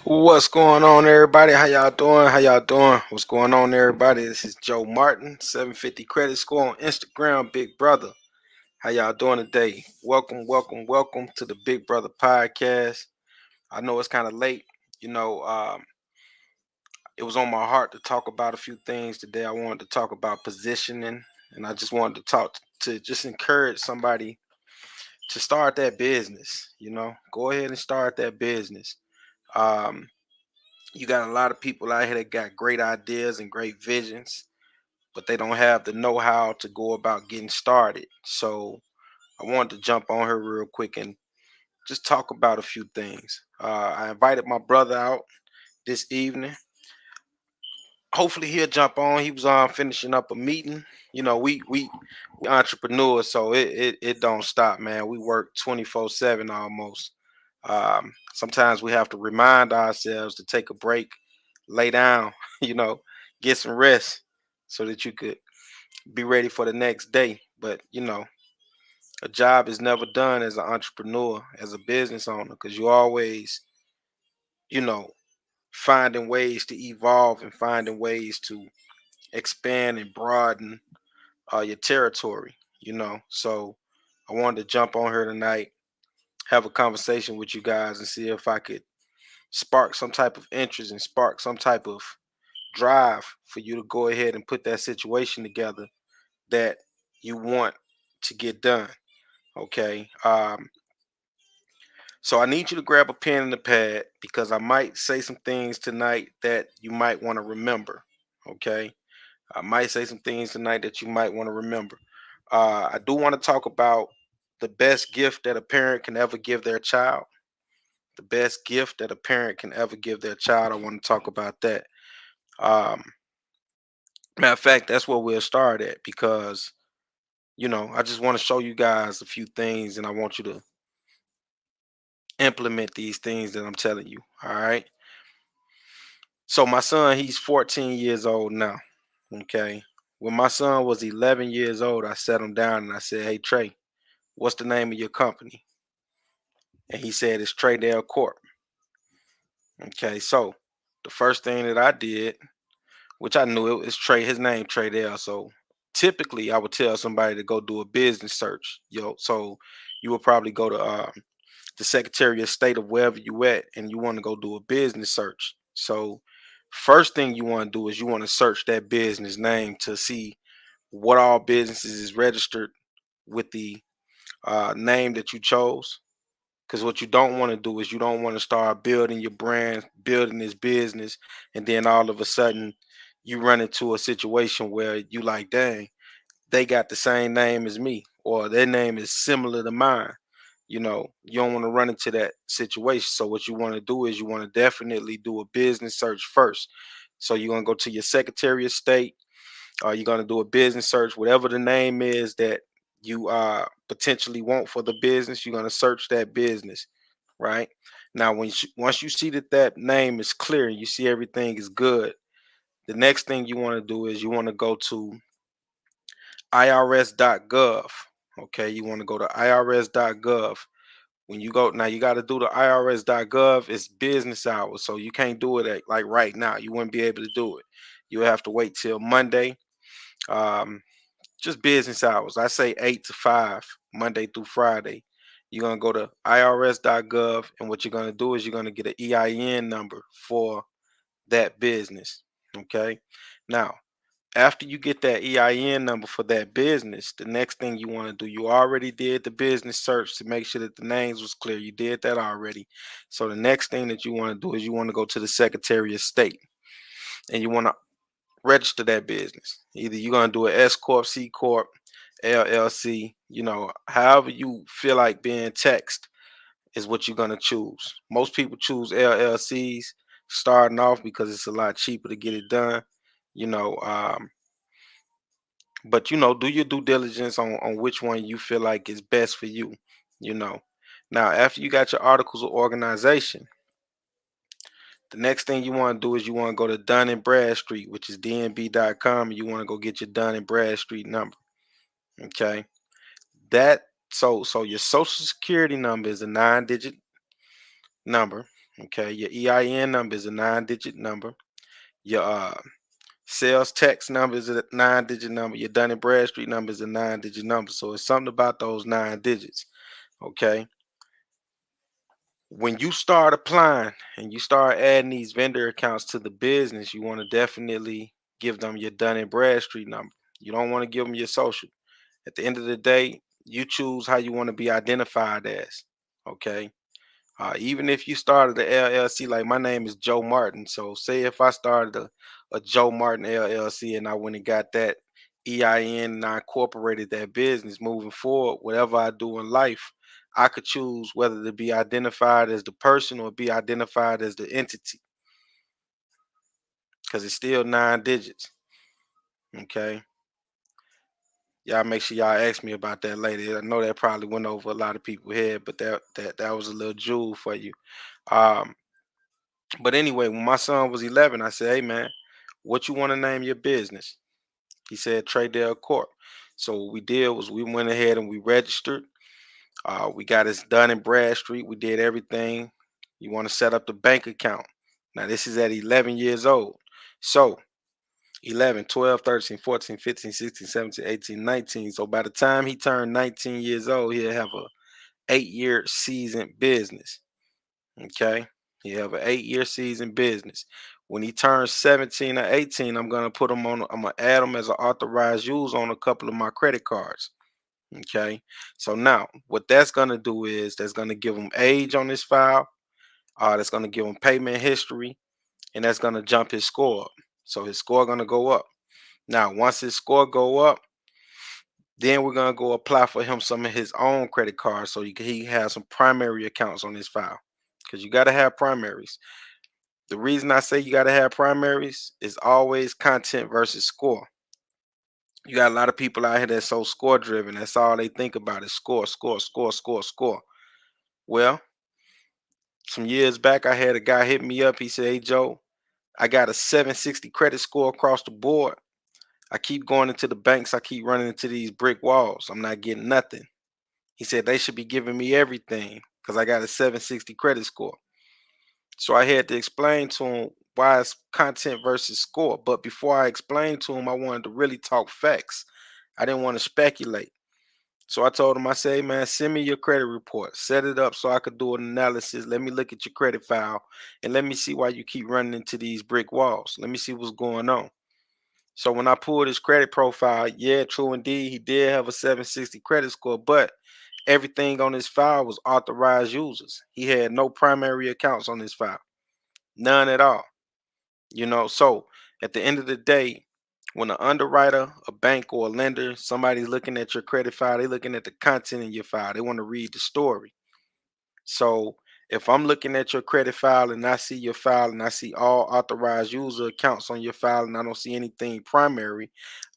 What's going on, everybody? How y'all doing? How y'all doing? What's going on, everybody? This is Joe Martin, 750 credit score on Instagram, Big Brother. How y'all doing today? Welcome to the Big Brother podcast. I know it's kind of late. You know, it was on my heart to talk about a few things today. I wanted to talk about positioning, and I just wanted to talk to just encourage somebody to start that business. Go ahead and start that business. Um, You got a lot of people out here that got great ideas and great visions, but they don't have the know-how to go about getting started. So I wanted to jump on here real quick and just talk about a few things. I invited my brother out this evening. Hopefully he'll jump on. He was finishing up a meeting. We entrepreneurs, so it don't stop, man. We work 24/7 almost. Sometimes we have to remind ourselves to take a break, lay down, you know, get some rest so that you could be ready for the next day. But a job is never done as an entrepreneur, as a business owner, because you always, you know, finding ways to evolve and finding ways to expand and broaden your territory. So I wanted to jump on here tonight, have a conversation with you guys, and see if I could spark some type of interest and spark some type of drive for you to go ahead and put that situation together that you want to get done. Okay. So I need you to grab a pen and a pad because I might say some things tonight that you might want to remember. Okay. I might say some things tonight that you might want to remember. I do want to talk about the best gift that a parent can ever give their child. The best gift that a parent can ever give their child. I want to talk about that. Um, Matter of fact, that's where we'll start at because I just want to show you guys a few things and I want you to implement these things that I'm telling you. All right. So my son, he's 14 years old now. Okay. When my son was 11 years old, I sat him down and I said, "Hey Trey, what's the name of your company?" And he said it's Traydale Corp. Okay. So the first thing that I did, which I knew it was Trey, his name Traydale. So typically I would tell somebody to go do a business search. So you would probably go to the Secretary of State of wherever you at, and you want to go do a business search. So first thing you want to do is you want to search that business name to see what all businesses is registered with the name that you chose. Because what you don't want to do is you don't want to start building your brand, building this business, and then all of a sudden you run into a situation where you like, dang, they got the same name as me, or their name is similar to mine. You don't want to run into that situation. So what you want to do is you want to definitely do a business search first. So you're going to go to your Secretary of State, or you're going to do a business search, whatever the name is that you potentially want for the business. You're going to search that business, right? Now, once you see that that name is clear and you see everything is good, the next thing you want to do is you want to go to irs.gov. Okay, you want to go to irs.gov. When you go now, you got to do the irs.gov. It's business hours, so you can't do it at, like right now. You wouldn't be able to do it. You have to wait till Monday. Um, just business hours. I say 8 to 5, Monday through Friday. You're gonna go to irs.gov, and what you're gonna do is you're gonna get an EIN number for that business. Okay. Now, after you get that EIN number for that business, the next thing you want to do, you already did the business search to make sure that the names was clear. You did that already. So the next thing that you want to do is you want to go to the Secretary of State and you want to register that business. Either you're going to do an S Corp, C Corp, LLC, however you feel like being taxed. is what you're gonna choose. Most people choose LLCs starting off because it's a lot cheaper to get it done. You know, but do your due diligence on which one you feel like is best for you. You know, now after you got your articles of organization, the next thing you want to do is you want to go to Dun and Bradstreet, which is dnb.com, and you want to go get your Dun and Bradstreet number. Okay, that so your social security number is a 9-digit number. Okay, your EIN number is a 9-digit number. Your sales tax number is a 9-digit number. Your Dun and Bradstreet number is a 9-digit number. So it's something about those 9 digits. Okay. When you start applying and you start adding these vendor accounts to the business, you want to definitely give them your Dun and Bradstreet number. You don't want to give them your social. At the end of the day, you choose how you want to be identified as. Okay. Even if you started the LLC, like my name is Joe Martin. So say if I started a Joe Martin LLC and I went and got that EIN and I incorporated that business moving forward, whatever I do in life, I could choose whether to be identified as the person or be identified as the entity because it's still 9 digits. Okay. Y'all make sure y'all ask me about that later. I know that probably went over a lot of people's head, but that was a little jewel for you. Um, But anyway, when my son was 11, I said, "Hey man, what you want to name your business?" He said Traydale Corp. So what we did was we went ahead and we registered. We got us done in Bradstreet. We did everything. You want to set up the bank account. Now this is at 11 years old. So 11, 12, 13, 14, 15, 16, 17, 18, 19. So by the time he turned 19 years old, he'll have a 8-year seasoned business. Okay. He have an 8-year season business. When he turns 17 or 18, I'm gonna put him on. I'm gonna add him as an authorized use on a couple of my credit cards. Okay. So now what that's gonna do is that's gonna give him age on his file. That's gonna give him payment history, and that's gonna jump his score up. So his score gonna go up. Now once his score go up, then we're gonna go apply for him some of his own credit cards so he has some primary accounts on his file because you got to have primaries. The reason I say you got to have primaries is always content versus score. You got a lot of people out here that's so score driven. That's all they think about is score, score, score, score, score. Well, some years back, I had a guy hit me up. He said, "Hey, Joe, I got a 760 credit score across the board. I keep going into the banks. I keep running into these brick walls. I'm not getting nothing." He said they should be giving me everything because I got a 760 credit score. So I had to explain to him why it's content versus score. But before I explained to him, I wanted to really talk facts. I didn't want to speculate. So I told him, I said, "Hey, man, send me your credit report. Set it up so I could do an analysis. Let me look at your credit file and let me see why you keep running into these brick walls. Let me see what's going on." So when I pulled his credit profile, yeah, true indeed, he did have a 760 credit score, but everything on his file was authorized users. He had no primary accounts on his file. None at all. So at the end of the day, when an underwriter, a bank, or a lender, somebody's looking at your credit file, they're looking at the content in your file. They want to read the story. So if I'm looking at your credit file and I see your file and I see all authorized user accounts on your file and I don't see anything primary,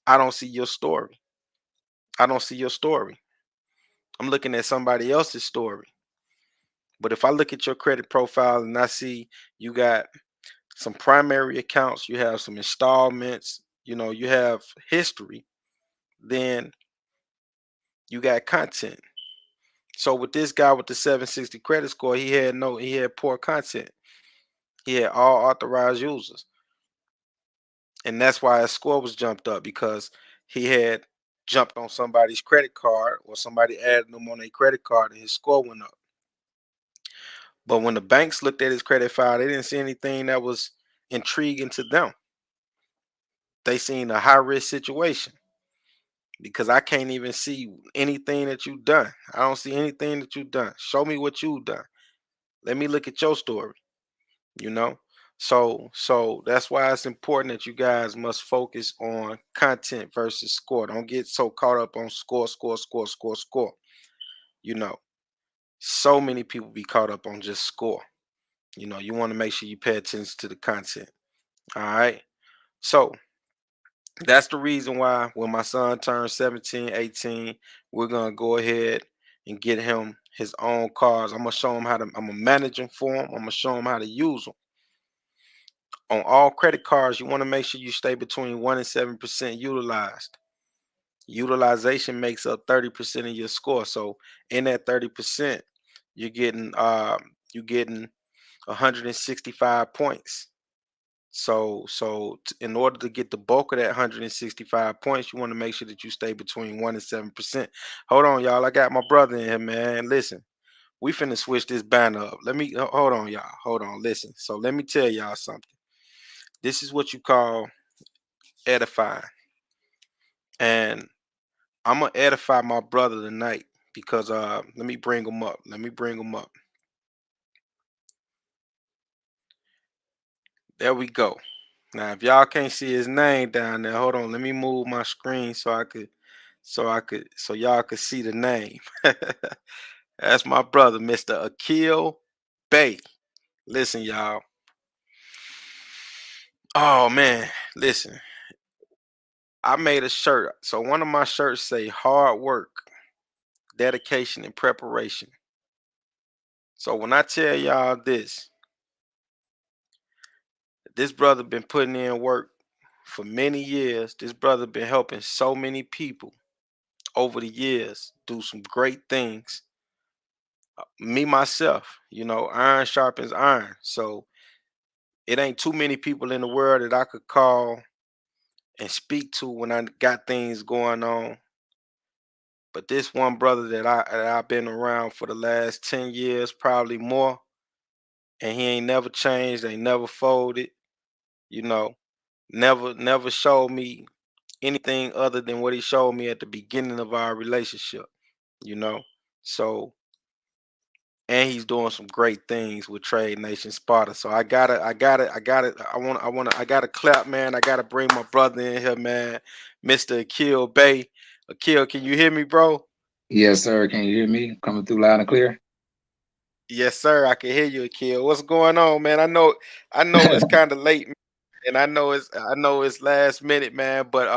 I don't see your story. I don't see your story. I'm looking at somebody else's story. But if I look at your credit profile and I see you got some primary accounts, you have some installments, you have history, then you got content. So with this guy with the 760 credit score, he had poor content. He had all authorized users. And that's why his score was jumped up because he had jumped on somebody's credit card or somebody added them on a credit card and his score went up. But when the banks looked at his credit file, they didn't see anything that was intriguing to them. They seen a high risk situation because I can't even see anything that you've done. I don't see anything that you've done. Show me what you've done. Let me look at your story, you know? So that's why it's important that you guys must focus on content versus score. Don't get so caught up on score, score, score, score, score, you know. So many people be caught up on just score. You want to make sure you pay attention to the content. All right. So that's the reason why when my son turns 17, 18, we're gonna go ahead and get him his own cars. I'm gonna show him how to, I'm gonna manage them for him. I'm gonna show him how to use them. On all credit cards, you want to make sure you stay between 1 and 7% utilized. Utilization makes up 30% of your score. So in that 30%, you're getting 165 points. So in order to get the bulk of that 165 points, you want to make sure that you stay between 1 and 7%. Hold on, y'all. I got my brother in here, man. Listen, we finna switch this banner up. Hold on, y'all. Hold on, listen. So let me tell y'all something. This is what you call edifying. And I'm gonna edify my brother tonight because let me bring him up. Let me bring him up. There we go. Now, if y'all can't see his name down there, hold on. Let me move my screen so y'all could see the name. That's my brother, Mr. Akil Bay. Listen, y'all. Oh man, listen. I made a shirt. So one of my shirts say hard work, dedication, and preparation. So when I tell y'all this brother been putting in work for many years. This brother been helping so many people over the years do some great things. Me myself, iron sharpens iron. So it ain't too many people in the world that I could call and speak to when I got things going on. But this one brother that I've been around for the last 10 years, probably more, and he ain't never changed, ain't never folded, you know, never showed me anything other than what he showed me at the beginning of our relationship, you know. So and he's doing some great things with Trade Nation Sparta. So I gotta clap, man. I gotta bring my brother in here, man. Mr. Akil Bay. Akil, can you hear me, bro? Yes, sir. Can you hear me? Coming through loud and clear? Yes, sir. I can hear you, Akil. What's going on, man? I know it's kind of late, and I know it's last minute, man. But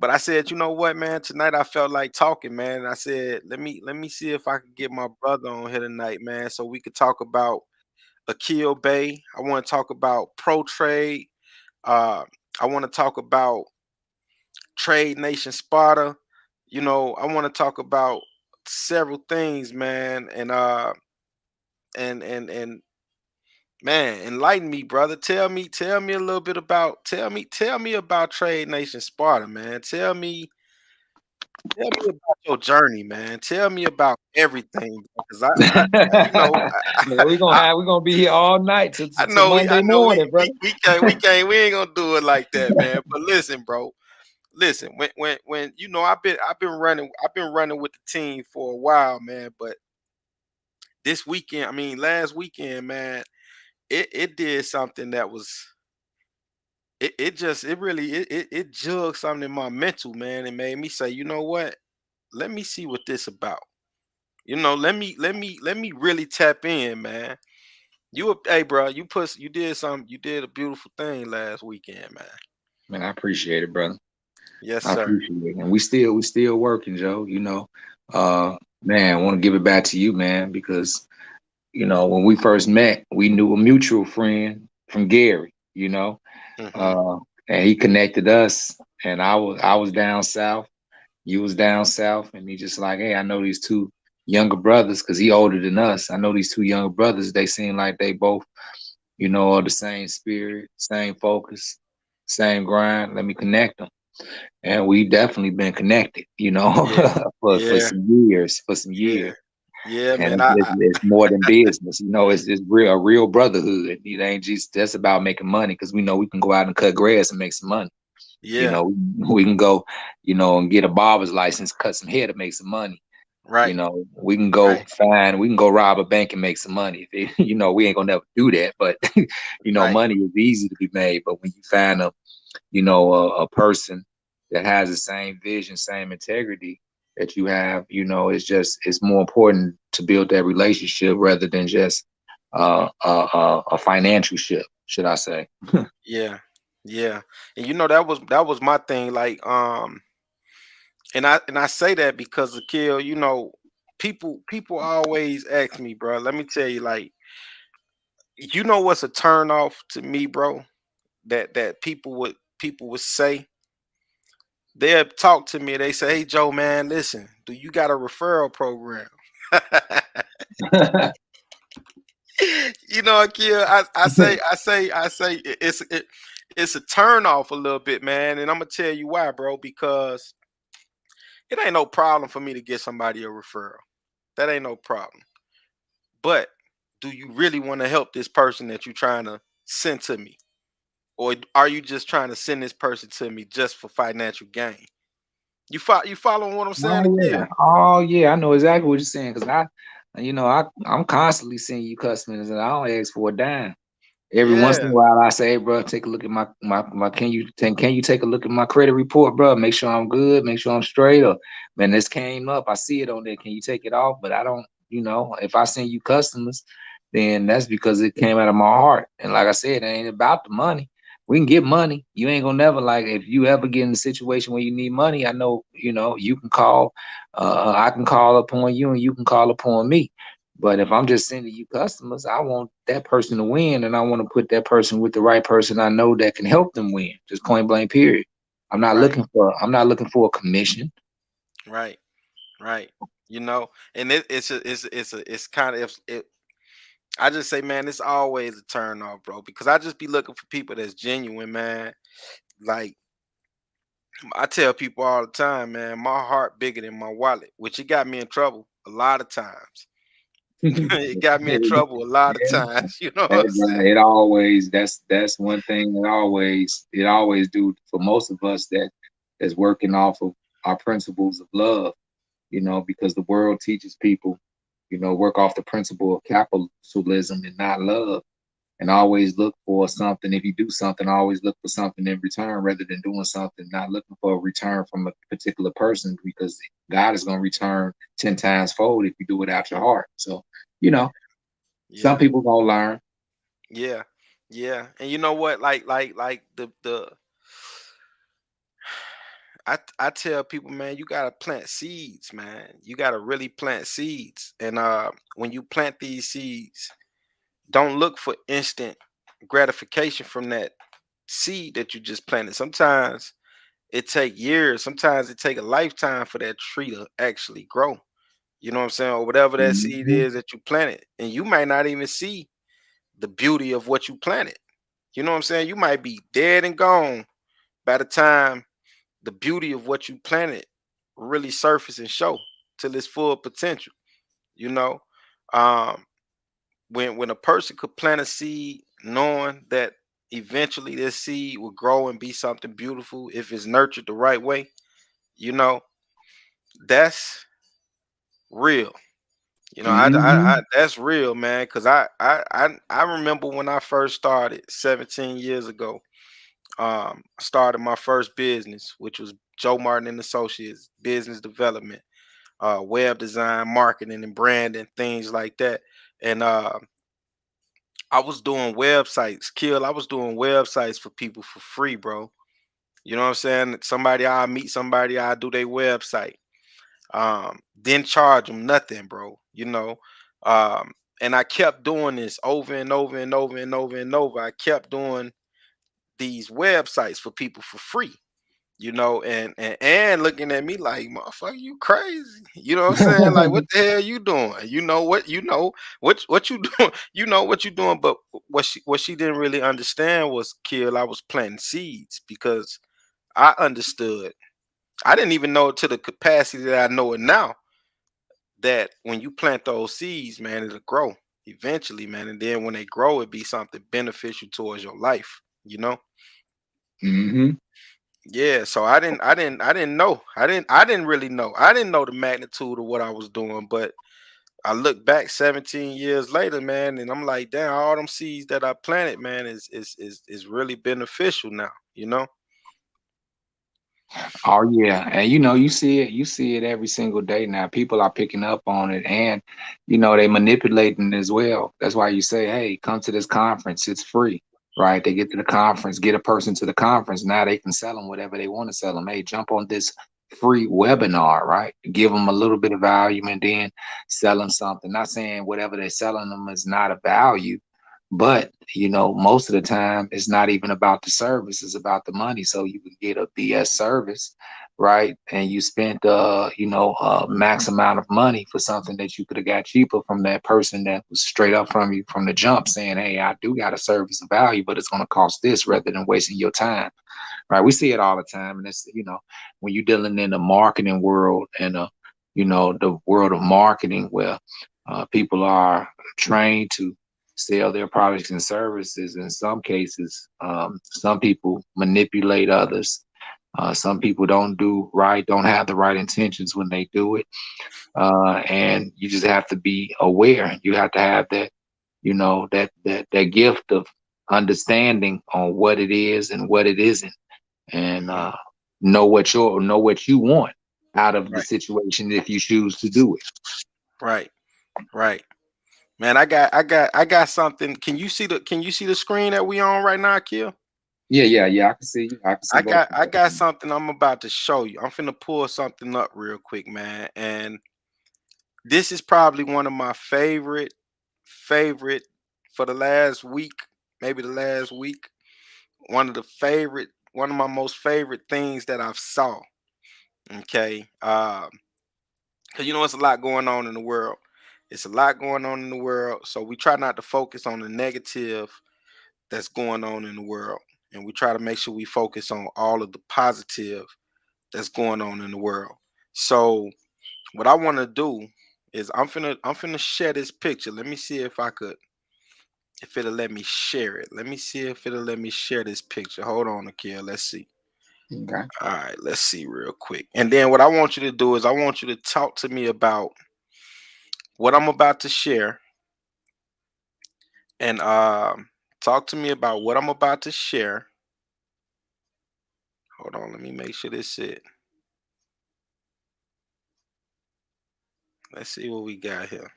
I said, you know what, man? Tonight I felt like talking, man. And I said, let me see if I could get my brother on here tonight, man, so we could talk about Akil Bay. I want to talk about pro trade. Uh, I want to talk about Trade Nation Sparta. I want to talk about several things, man. And man, enlighten me, brother. Tell me a little bit about tell me about Trade Nation Sparta, man. Tell me about your journey, man. Tell me about everything, because you know, Man, we're gonna be here all night till, I till, till know, I Monday know, morning, brother. we ain't gonna do it like that, man. But listen, bro, listen. When I've been running with the team for a while, man. But this weekend, I mean, last weekend, man, it did something that was it just it really it jugged something in my mental, man. It made me say, you know what? Let me see what this about. Let me really tap in, man. Hey, bro, you did a beautiful thing last weekend, man. Man, I appreciate it, brother. Yes, I sir. appreciate it. And we still working, Joe. Man, I want to give it back to you, man, because when we first met, we knew a mutual friend from Gary, Hmm. uh, and he connected us. And I was down south, you was down south, and he just like, hey, I know these two younger brothers because he older than us. I know these two younger brothers. They seem like they both, are the same spirit, same focus, same grind. Let me connect them. And we definitely been connected, Yeah, for yeah, some years, for some yeah, years. yeah, And man. it's more than business, it's real, a real brotherhood. It ain't just about making money because we know we can go out and cut grass and make some money. You Yeah, know, we can go, and get a barber's license, cut some hair to make some money. right, We can go rob a bank and make some money. We ain't gonna never do that, but right, money is easy to be made. But when you find a person that has the same vision, same integrity, that you have. You know, it's more important to build that relationship rather than just a financial ship, should I say? Yeah, yeah. And that was my thing. Like, and I say that because of Kill. People always ask me, bro. Let me tell you, like, what's a turn off to me, bro? That people would say. They'll talk to me. They say, "Hey, Joe, man, listen. Do you got a referral program?" Akil, I say it's a turn off a little bit, man, and I'm gonna tell you why, bro. Because it ain't no problem for me to get somebody a referral. That ain't no problem. But do you really want to help this person that you're trying to send to me, or are you just trying to send this person to me just for financial gain? You following what I'm saying, Oh Akil? yeah, oh yeah, I know exactly what you're saying because I'm constantly seeing you customers and I don't ask for a dime. Every once in Yeah, a while, I say, hey, bro, take a look at my. Can you take a look at my credit report, bro? Make sure I'm good. Make sure I'm straight. Or man, this came up. I see it on there. Can you take it off? But I don't. If I send you customers, then that's because it came out of my heart. And like I said, it ain't about the money. We can get money. You ain't gonna never like if you ever get in a situation where you need money. I know you can call. I can call upon you, and you can call upon me. But if I'm just sending you customers, I want that person to win, and I want to put that person with the right person I know that can help them win. Just point blank, period. right, I'm not looking for a commission. right, right. And it's kind of it. I just say, man, it's always a turn off, bro, because I just be looking for people that's genuine, man. Like, I tell people all the time, man, my heart bigger than my wallet, which it got me in trouble a lot of times. It got me in trouble a lot of Yeah, times. You know what hey, I'm bro, saying? it always that's one thing that always do for most of us that's working off of our principles of love. Because the world teaches people, work off the principle of capitalism and not love. And always look for something. If you do something, always look for something in return rather than doing something, not looking for a return from a particular person because God is going to return 10 times fold if you do it out your heart. So, you know, some Yeah, people going to learn. yeah, yeah. And you know what? Like the I tell people, man, you gotta plant seeds, man. You gotta really plant seeds. And when you plant these seeds, don't look for instant gratification from that seed that you just planted. Sometimes it take years, sometimes it take a lifetime for that tree to actually grow. You know what I'm saying? Or whatever that seed Mhm. is that you planted. And you might not even see the beauty of what you planted. You know what I'm saying? You might be dead and gone by the time the beauty of what you planted really surface and show till its full potential. You know, um, when a person could plant a seed, knowing that eventually this seed will grow and be something beautiful if it's nurtured the right way, you know, that's real. That's real, man. Cause I remember when I first started 17 years ago. I started my first business, which was Joe Martin and Associates Business Development, web design, marketing, and branding, things like that. And I was doing websites, Kill. I was doing websites for people for free, bro. You know what I'm saying? Somebody I meet somebody, I do their website. Didn't charge them nothing, bro. Um, and I kept doing this over and over and over and over and over. I kept doing these websites for people for free. And looking at me like, motherfucker, you crazy. You know what I'm saying? Like, what the hell you doing? What you doing, what you doing, but what she didn't really understand was, Kill, I was planting seeds because I understood. I didn't even know it to the capacity that I know it now, that when you plant those seeds, man, it'll grow eventually, man. And then when they grow, it be something beneficial towards your life, you know? Hmm. Yeah, so I didn't know. I didn't really know. I didn't know the magnitude of what I was doing, but I look back 17 years later, man, and I'm like, damn, all them seeds that I planted, man, is really beneficial now, you know? Oh yeah, and you see it every single day now. People are picking up on it, and they manipulating it as well. That's why you say, "Hey, come to this conference. It's free." Right? They get to the conference, get a person to the conference. Now they can sell them whatever they want to sell them. Hey, jump on this free webinar, right? Give them a little bit of value, and then sell them something. Not saying whatever they're selling them is not a value, but most of the time it's not even about the service, it's about the money. So you can get a BS service, right? And you spent max amount of money for something that you could have got cheaper from that person that was straight up from you from the jump saying, hey, I do got a service of value, but it's going to cost this, rather than wasting your time. Right? We see it all the time, and it's when you're dealing in the marketing world and the world of marketing where people are trained to sell their products and services. In some cases, some people manipulate others. Some people don't have the right intentions when they do it, and you just have to be aware. You have to have that, that gift of understanding on what it is and what it isn't, and Hmm. know what you want out of the Right, situation if you choose to do it. right, right. Man, I got something. Can you see the screen that we on right now, Kill? Yeah, yeah, yeah. I can see you. I can see I both got of I got them. something I'm about to show you. I'm finna pull something up real quick, man. And this is probably one of my favorite for the last week, maybe the last week. One of my most favorite things that I've saw. Okay. Because it's a lot going on in the world. It's a lot going on in the world. So we try not to focus on the negative that's going on in the world. And we try to make sure we focus on all of the positive that's going on in the world. So what I want to do is I'm finna share this picture. Let me see if it'll let me share it. Let me see if it'll let me share this picture. Hold on, Akil. Let's see. Okay. All right, let's see real quick. And then what I want you to do is I want you to talk to me about what I'm about to share, and talk to me about what I'm about to share. Hold on, let me make sure this it. Let's see what we got here.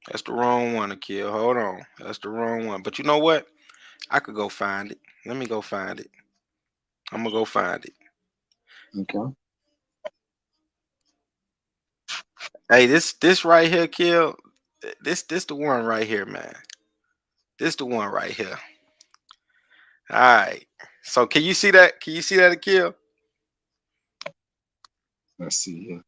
That's the wrong one, Akil. Hold on. That's the wrong one. But you know what? I could go find it. Let me go find it. I'm gonna go find it. Okay. Hey, this right here, Kill. This the one right here, man. This the one right here. All right. So can you see that? Can you see that, Akil? Let's see here.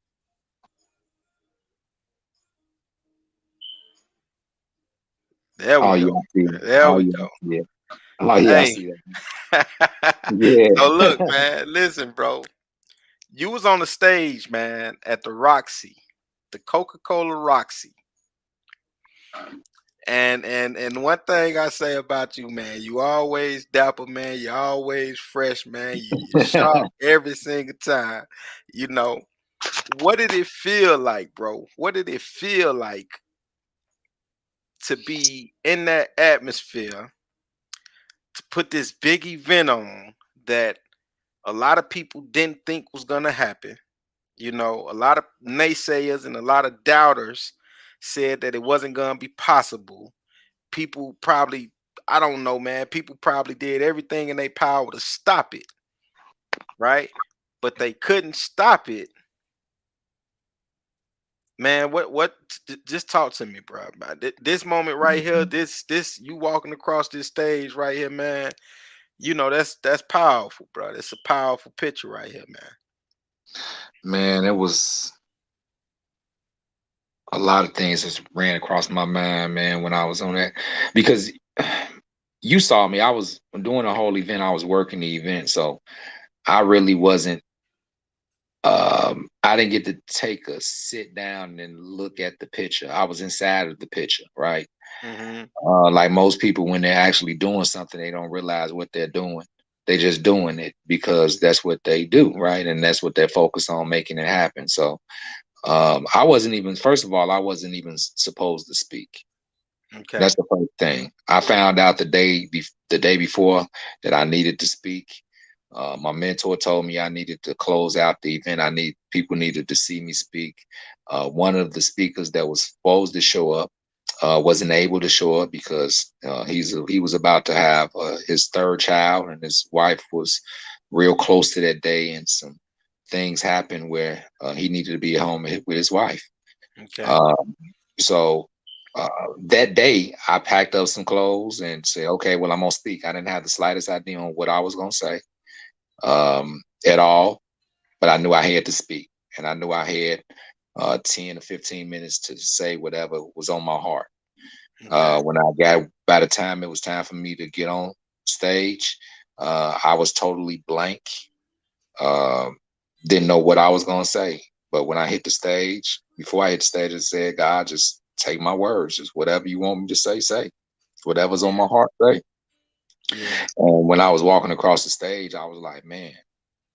There Oh we yeah, go. I see it. There Oh we yeah, go. I see it. Oh yeah, I Hey. see that. So look, Yeah. man. Listen, bro. You was on the stage, man, at the Roxy, the Coca-Cola Roxy. And one thing I say about you, man, you always dapper, man. You always fresh, man. You sharp every single time. You know what did it feel like, bro? What did it feel like to be in that atmosphere to put this big event on that a lot of people didn't think was gonna happen? A lot of naysayers and a lot of doubters said that it wasn't gonna be possible. People probably, I don't know, man. People probably did everything in their power to stop it, right? But they couldn't stop it, man. Just talk to me, bro. About this moment right here. This you walking across this stage right here, man. That's powerful, bro. It's a powerful picture right here, man. Man, it was a lot of things that ran across my mind, man, when I was on that. Because you saw me, I was doing a whole event, I was working the event, so I really wasn't I didn't get to take a sit down and look at the picture. I was inside of the picture, right? Hmm. Like most people, when they're actually doing something, they don't realize what they're doing. They just doing it because that's what they do, right? And that's what they're focused on, making it happen. So I wasn't even, first of all, I wasn't even supposed to speak. Okay. That's the first thing. I found out the day the day before that I needed to speak. My mentor told me I needed to close out the event. People needed to see me speak. One of the speakers that was supposed to show up wasn't able to show up because he was about to have his third child, and his wife was real close to that day, and some things happened where he needed to be at home with his wife. Okay. Uh, so uh, that day, I packed up some clothes and said, "Okay, well, I'm gonna speak." I didn't have the slightest idea on what I was gonna say at all, but I knew I had to speak, and I knew I had 10 or 15 minutes to say whatever was on my heart. Okay. By the time it was time for me to get on stage, I was totally blank. Um, didn't know what I was gonna say. But when I hit the stage, before I hit the stage, I said, God, just take my words. Just whatever you want me to say, say. Whatever's on Yeah. my heart, say. Yeah. And when I was walking across the stage, I was like, man,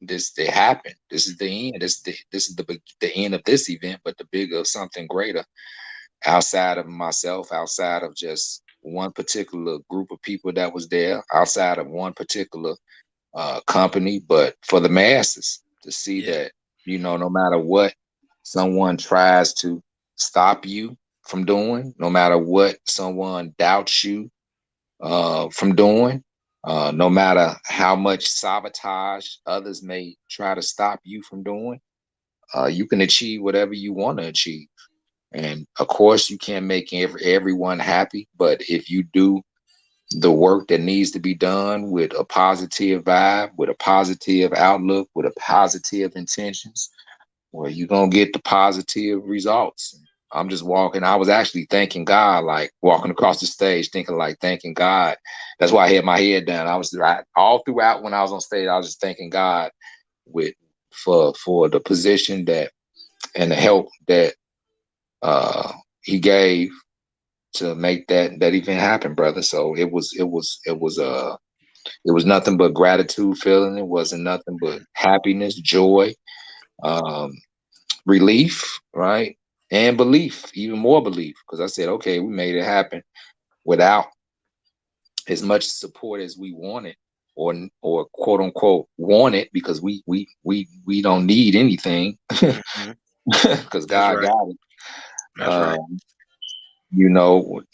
this it happened. This is the end. This is the end of this event, but the bigger of something greater outside of myself, outside of just one particular group of people that was there, outside of one particular company, but for the masses to see Yeah. that, no matter what someone tries to stop you from doing, no matter what someone doubts you from doing, no matter how much sabotage others may try to stop you from doing, you can achieve whatever you want to achieve. And of course, you can't make everyone happy, but if you do the work that needs to be done with a positive vibe, with a positive outlook, with a positive intentions, well, you're gonna get the positive results. I'm just walking. I was actually thanking God, like walking across the stage, thinking like thanking God. That's why I had my head down. All throughout when I was on stage, I was just thanking God with for the position that and the help that uh He gave to make that event happen, brother. So it was nothing but gratitude feeling. It wasn't nothing but happiness, joy, um, relief, right? And belief, even more belief. Because I said, okay, we made it happen without as much support as we wanted, or quote unquote wanted, because we don't need anything Hmm. because That's God right. got it. That's right. Um,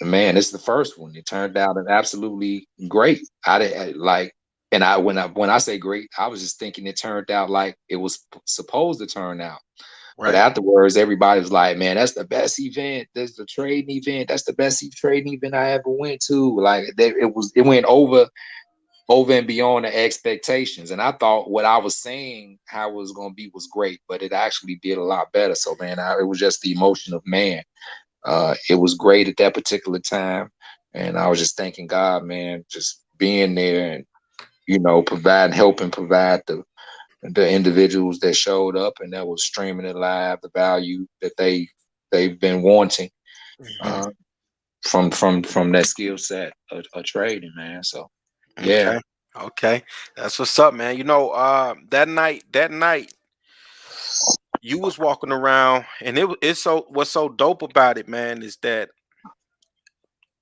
man, it's the first one. It turned out absolutely great. I didn't like, and when I say great, I was just thinking it turned out like it was supposed to turn out. But Right. afterwards, everybody was like, "Man, that's the best event. That's the trading event. That's the best trading event I ever went to." Like it went over and beyond the expectations. And I thought what I was saying, how it was going to be, was great, but it actually did a lot better. So, man, it was just the emotion of man. It was great at that particular time, and I was just thanking God, man, just being there and helping provide the individuals that showed up and that was streaming it live, the value that they've been wanting Hmm. uh, from that skill set of trading, man. So yeah, Okay. Okay. That's what's up, man. That night, you was walking around, and it's so what's so dope about it, man, is that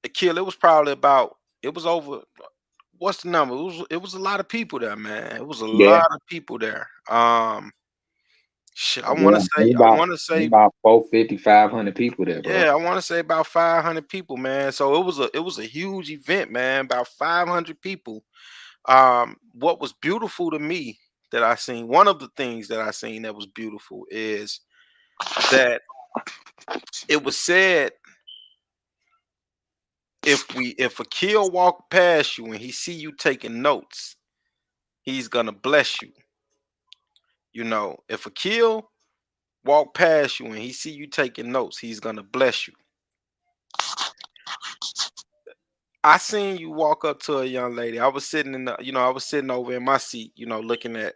the kill. It was probably about. It was over. What's the number? It was a lot of people there, man. It was a yeah, lot of people there. Shit. I want yeah. to say. I want to say. About 450, 500 people there, bro. Yeah, I want to say about 500 people, man. So it was a huge event, man. About 500 people. What was beautiful to me that I seen, one of the things that I seen that was beautiful is that it was said, if a kill walk past you and he see you taking notes, he's gonna bless you. If a kill walk past you and he see you taking notes, he's gonna bless you. I seen you walk up to a young lady. I was sitting I was sitting over in my seat, looking at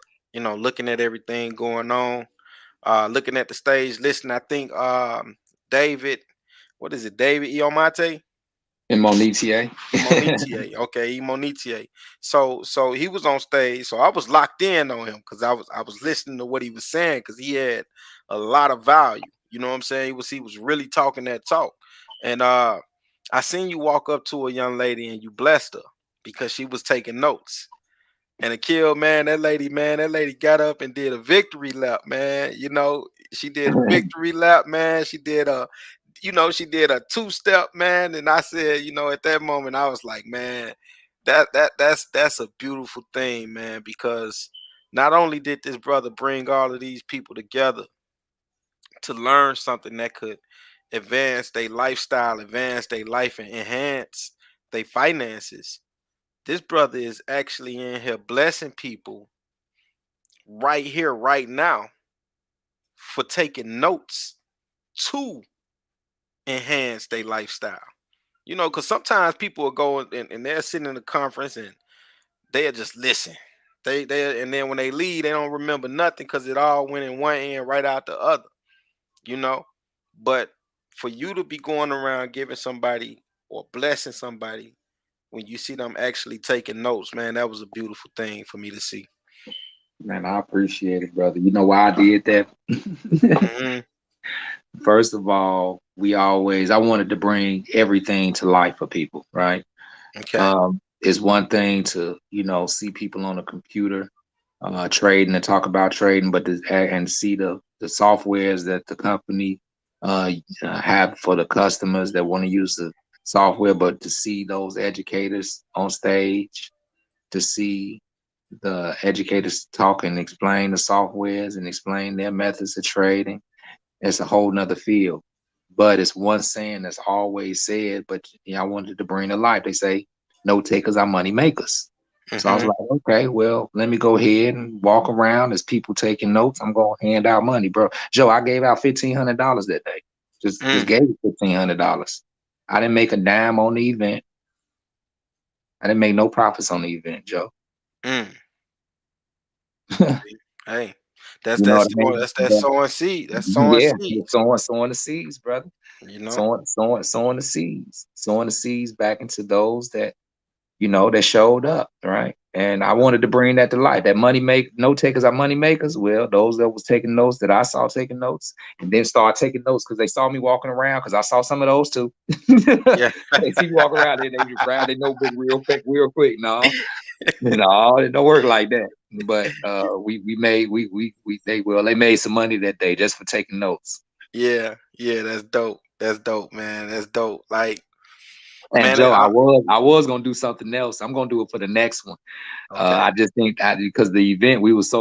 everything going on, looking at the stage, listening. I think David, what is it, David Iomate? In Monitia. Imonitie. Okay, Imonitie. So he was on stage. So I was locked in on him because I was listening to what he was saying because he had a lot of value. You know what I'm saying? He was really talking that talk. And I seen you walk up to a young lady and you blessed her because she was taking notes. And Akil, man, that lady got up and did a victory lap, man. You know, she did a victory lap, man. She did she did a two-step, man. And I said, at that moment, I was like, man, that's a beautiful thing, man, because not only did this brother bring all of these people together to learn something that could advance their lifestyle, advance their life, and enhance their finances. This brother is actually in here blessing people right here, right now, for taking notes to enhance their lifestyle. Because sometimes people will go and they're sitting in a conference and they'll just listen. And then when they leave, they don't remember nothing because it all went in one end right out the other. You know, but for you to be going around giving somebody or blessing somebody when you see them actually taking notes, man, that was a beautiful thing for me to see. Man, I appreciate it, brother. You know why I did that? Hmm. First of all, I wanted to bring everything to life for people, right? Okay. It's one thing to, see people on a computer trading and talk about trading, but and see the softwares that the company uh, have for the customers that want to use the software, but to see those educators on stage, to see the educators talk and explain the softwares and explain their methods of trading, it's a whole nother field. But it's one saying that's always said, but I wanted to bring to life. They say, note takers are money makers. So I was Hmm. like, okay, well, let me go ahead and walk around as people taking notes. I'm going to hand out money, bro. Joe, I gave out $1,500 that day. Just Mm, gave you $1,500. I didn't make a dime on the event. I didn't make no profits on the event, Joe. mm. Hey, that's You know that what I sowing. mean? That's that But sowing seed. That's sowing yeah, seeds. sowing the seeds, brother. You know. Sowing the seeds back into those that that showed up, right? And I wanted to bring that to light. That note takers are money makers. Well, those that was taking notes that I saw taking notes and then start taking notes because they saw me walking around because I saw some of those too. Yeah. They see me walking around and they just grab their notebook real quick. No, no, it don't work like that. But we made we they made some money that day just for taking notes. Yeah. Yeah. That's dope. That's dope, man. That's dope. Like, And man. Joe, I was gonna do something else. I'm gonna do it for the next one. Okay. I just think because the event we was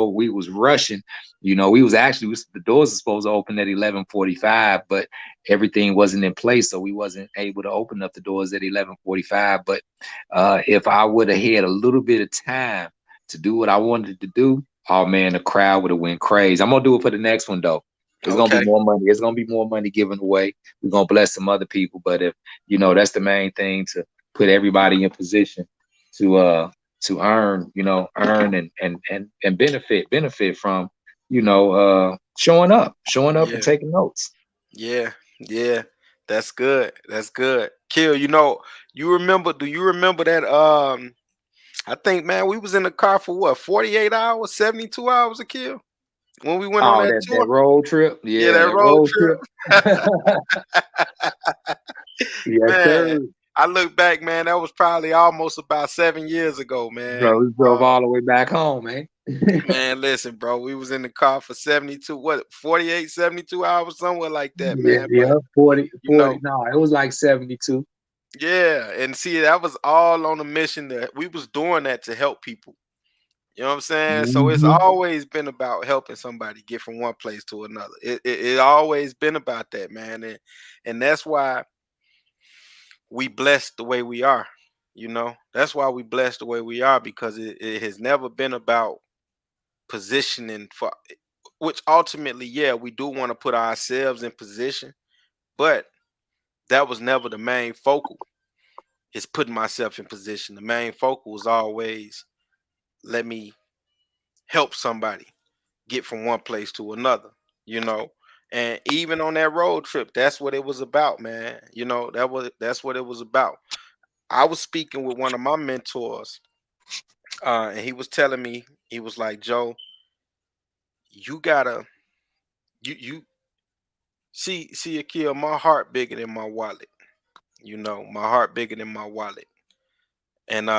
rushing, we was actually the doors were supposed to open at 11:45, but everything wasn't in place, so we wasn't able to open up the doors at 11:45. But if I would have had a little bit of time to do what I wanted to do, oh man, the crowd would have went crazy. I'm gonna do it for the next one though. It's gonna be Okay. more money. It's gonna be more money given away. We're gonna bless some other people, but if that's the main thing to put everybody in position to earn and benefit from, showing up and Yeah. taking notes. Yeah. Yeah. That's good. That's good. Kill. You remember? Do you remember that? I think, man, we was in the car for what, 48 hours, 72 hours a kill when we went on Oh, that that tour. road trip, Yeah, yeah, that that road road trip. trip. Yes, Man, sir. I look back, man, that was probably almost about 7 years ago, man. Bro, we drove all the way back home, man. Man, listen, bro, we was in the car for 72, what, 48, 72 hours, somewhere like that, Yeah, man. But yeah, 40, you 40. know, No, it was like 72. yeah, and see, that was all on a mission that we was doing that to help people. You know what I'm saying? So it's Hmm. always been about helping somebody get from one place to another. It always been about that, man. And that's why we blessed the way we are. That's why we blessed the way we are, because it has never been about positioning for, which ultimately, yeah, we do want to put ourselves in position, but that was never the main focal. It's putting myself in position. The main focal was always, let me help somebody get from one place to another, you know. And even on that road trip, that's what it was about, man. That's what it was about. I was speaking with one of my mentors, and he was telling me, he was like, Joe, you gotta you see Akil, my heart bigger than my wallet. My heart bigger than my wallet. And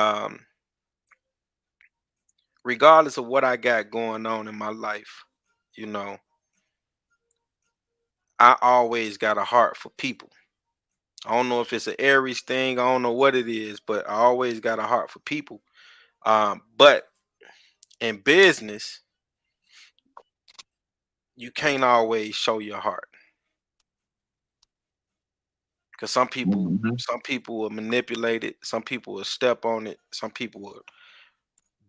regardless of what I got going on in my life, you know, I always got a heart for people. I don't know if it's an Aries thing, I don't know what it is, but I always got a heart for people. But in business, you can't always show your heart because Mhm. some people will manipulate it, some people will step on it, some people will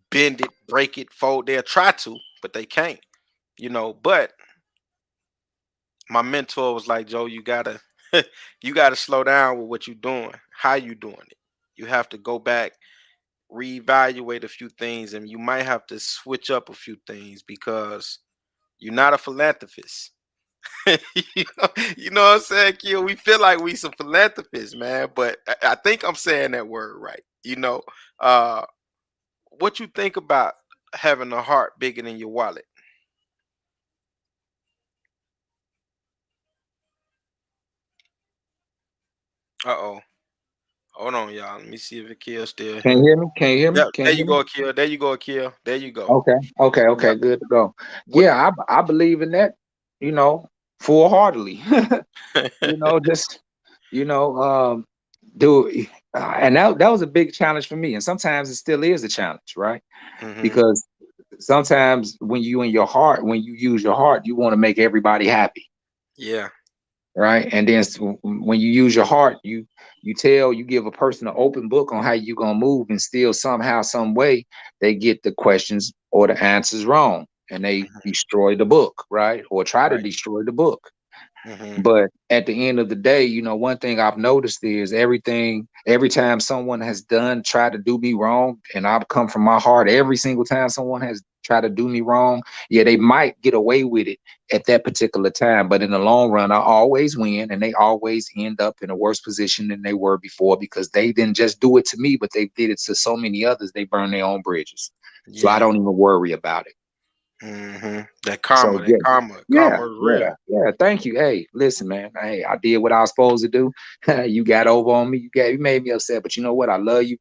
bend it, break it, fold. They'll try to, but they can't. But my mentor was like, Joe, you gotta you gotta slow down with what you're doing, how you doing it. You have to go back, reevaluate a few things, and you might have to switch up a few things because you're not a philanthropist. You know what I'm saying, Kill? We feel like we some philanthropists, man, but I think I'm saying that word right. Uh, what you think about having a heart bigger than your wallet? Uh oh. Hold on, y'all. Let me see if Akil's still Can here. you hear me? Can you hear me? Yep, Can there you you hear me? go, Akil. There you go, Akil. There you go. Okay, okay, Yep. okay, good to go. What? Yeah, I believe in that, you know, full heartedly. Just you know, do and that was a big challenge for me, and sometimes it still is a challenge, right? Hmm. Because sometimes when you in your heart, when you use your heart, you want to make everybody happy, Yeah. right? And then when you use your heart, you give a person an open book on how you gonna move, and still somehow, some way, they get the questions or the answers wrong, and they Hmm. destroy the book, right? Or try to Right. destroy the book. Hmm. But at the end of the day, one thing I've noticed is every time someone has tried to do me wrong, and I've come from my heart, every single time someone has tried to do me wrong, yeah, they might get away with it at that particular time. But in the long run, I always win, and they always end up in a worse position than they were before because they didn't just do it to me, but they did it to so many others, they burn their own bridges. So I Yeah. don't even worry about it. That So karma, that karma, yeah, karma is real. yeah. Thank you. Hey, listen, man. Hey, I did what I was supposed to do. You got over on me. You made me upset, but you know what? I love you.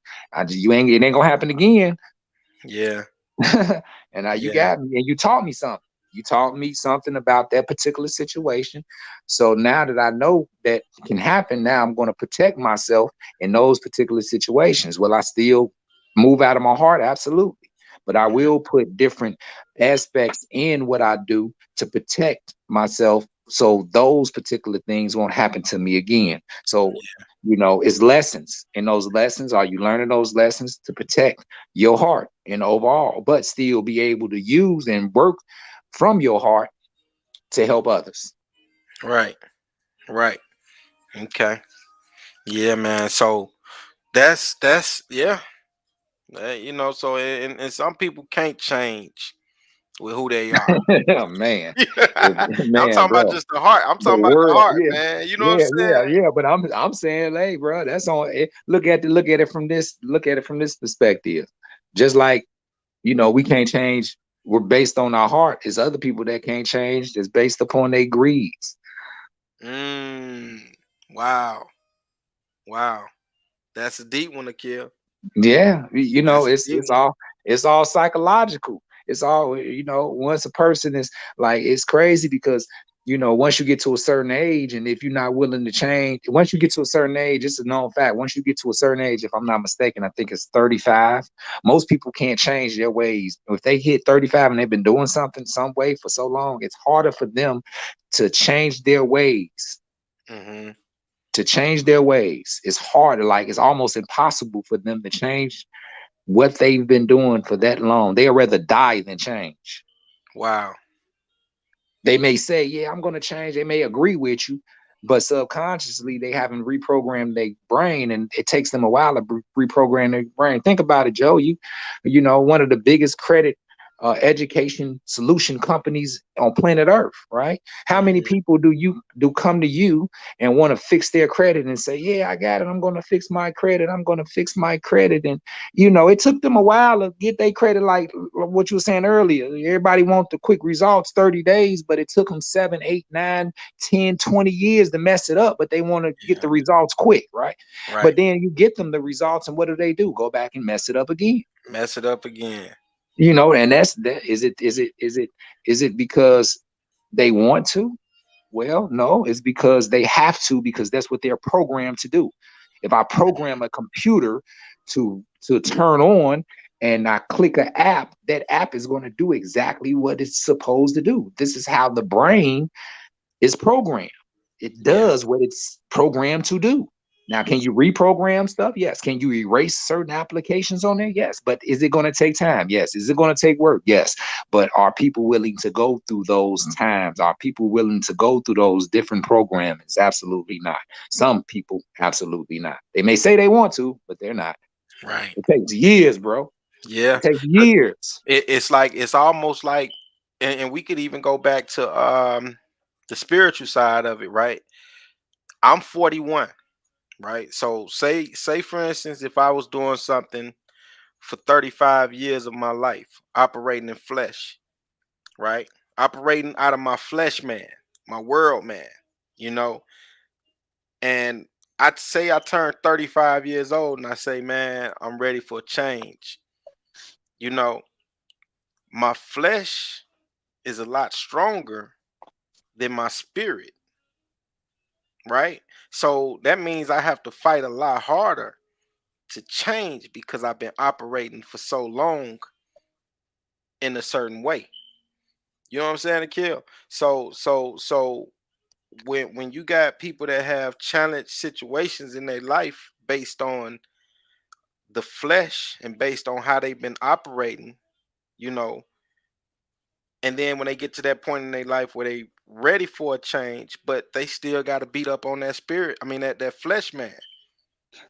You ain't it ain't gonna happen again. Yeah. And you Yeah. got me, and you taught me something. You taught me something about that particular situation. So now that I know that can happen, now I'm going to protect myself in those particular situations. Will I still move out of my heart? Absolutely. But I Mhm. will put different aspects in what I do to protect myself so those particular things won't happen to me again. So, it's lessons. And those lessons, are you learning those lessons to protect your heart and overall, but still be able to use and work from your heart to help others. Right. Right. Okay. Yeah, man. So that's yeah. So and some people can't change with who they are. Man, I'm man, talking about bro. just the heart. I'm The talking about the world, heart, yeah, man. You know what I'm yeah, yeah, saying? yeah. But I'm saying, hey, bro, that's on. Look at it from this perspective. Just like we can't change. We're based on our heart. There's other people that can't change. That's based upon their greeds. Mm. Wow. Wow. That's a deep one to kill. Yeah, That's a deep it's one. all psychological. It's all once a person is like, it's crazy because once you get to a certain age, and if you're not willing to change, once you get to a certain age, it's a known fact. Once you get to a certain age, if I'm not mistaken, I think it's 35. Most people can't change their ways. If they hit 35 and they've been doing something some way for so long, it's harder for them to change their ways. Hmm. To change their ways, it's harder. Like, it's almost impossible for them to change what they've been doing for that long. They'd rather die than change. Wow. They may say, yeah, I'm going to change. They may agree with you, but subconsciously they haven't reprogrammed their brain, and it takes them a while to reprogram their brain. Think about it, Joe. One of the biggest credit education solution companies on planet Earth, right? How many Mm-hmm. people do come to you and want to fix their credit and say, "Yeah, I got it. I'm going to fix my credit. I'm going to fix my credit." And it took them a while to get their credit, like what you were saying earlier. Everybody wants the quick results, 30 days, but it took them 7, 8, 9, 10, 20 years to mess it up. But they want to get Yeah. the results quick, right? Right. But then you get them the results, and what do? Go back and mess it up again. Mess it up again. And that's that. Is it because they want to? Well, no, it's because they have to, because that's what they're programmed to do. If I program a computer to turn on and I click an app, that app is going to do exactly what it's supposed to do. This is how the brain is programmed. It Yeah. does what it's programmed to do. Now, can you reprogram stuff? Yes. Can you erase certain applications on there? Yes. But is it going to take time? Yes. Is it going to take work? Yes. But are people willing to go through those times? Are people willing to go through those different programmings? Absolutely not. Some people, absolutely not. They may say they want to, but they're not. Right. It takes years, bro. Yeah. It takes years. It's like it's almost like, and we could even go back to the spiritual side of it, right? I'm 41, right? So say for instance, if I was doing something for 35 years of my life, operating in flesh, right? Operating out of my flesh man, my world man, you know, and I'd say I turned 35 years old and I say, man, I'm ready for a change. You know, my flesh is a lot stronger than my spirit, right? So that means I have to fight a lot harder to change because I've been operating for so long in a certain way. You know what I'm saying, Akil? So when you got people that have challenged situations in their life based on the flesh and based on how they've been operating, you know, and then when they get to that point in their life where they ready for a change, but they still got to beat up on that spirit. I mean that flesh man.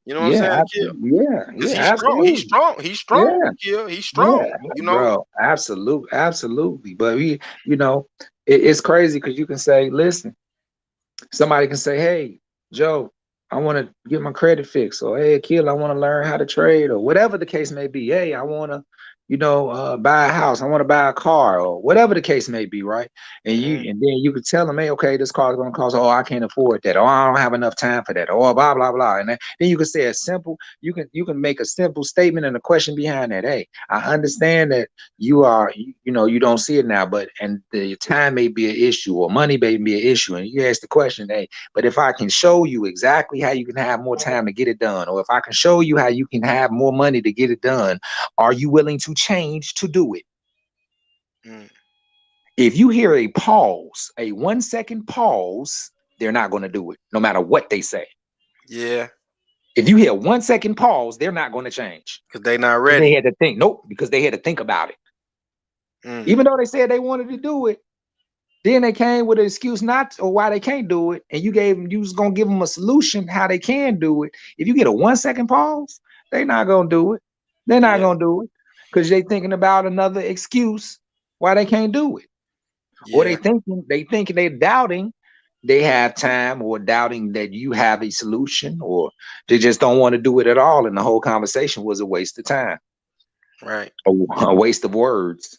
You know what I'm Yeah, saying, Akil? absolutely. Yeah, Because yeah, he's strong. He's absolutely. strong. He's strong, Yeah. Akil. He's Yeah, strong. You know. bro, absolutely. But it's crazy because you can say, listen, somebody can say, "Hey, Joe, I want to get my credit fixed," or "Hey, Akil, I want to learn how to trade," or whatever the case may be. "Hey, I want to, buy a house. I want to buy a car," or whatever the case may be, right? Hmm. And then you could tell them, "Hey, okay, this car is going to cost. Oh, I can't afford that. Oh, I don't have enough time for that. Or blah blah blah." And then you can say a simple. You can make a simple statement and a question behind that. "Hey, I understand that you don't see it now, but and the time may be an issue or money may be an issue." And you ask the question, "Hey, but if I can show you exactly how you can have more time to get it done, or if I can show you how you can have more money to get it done, are you willing to change to do it?" Mm. If you hear a pause, a 1 second pause, they're not going to do it, no matter what they say. Yeah, If you hear 1 second pause, they're not going to change. because they not Because they ready. had to think. Nope, because they had to think about it. Mm. Even though they said they wanted to do it, then they came with an excuse not or why they can't do it, and you was gonna give them a solution how they can do it. If you get a 1 second pause, they're not gonna do it. They're not Yeah, gonna do it because they thinking about another excuse why they can't do it, or yeah, they thinking they doubting they have time, or doubting that you have a solution, or they just don't want to do it at all, and the whole conversation was a waste of time, right. a waste of words.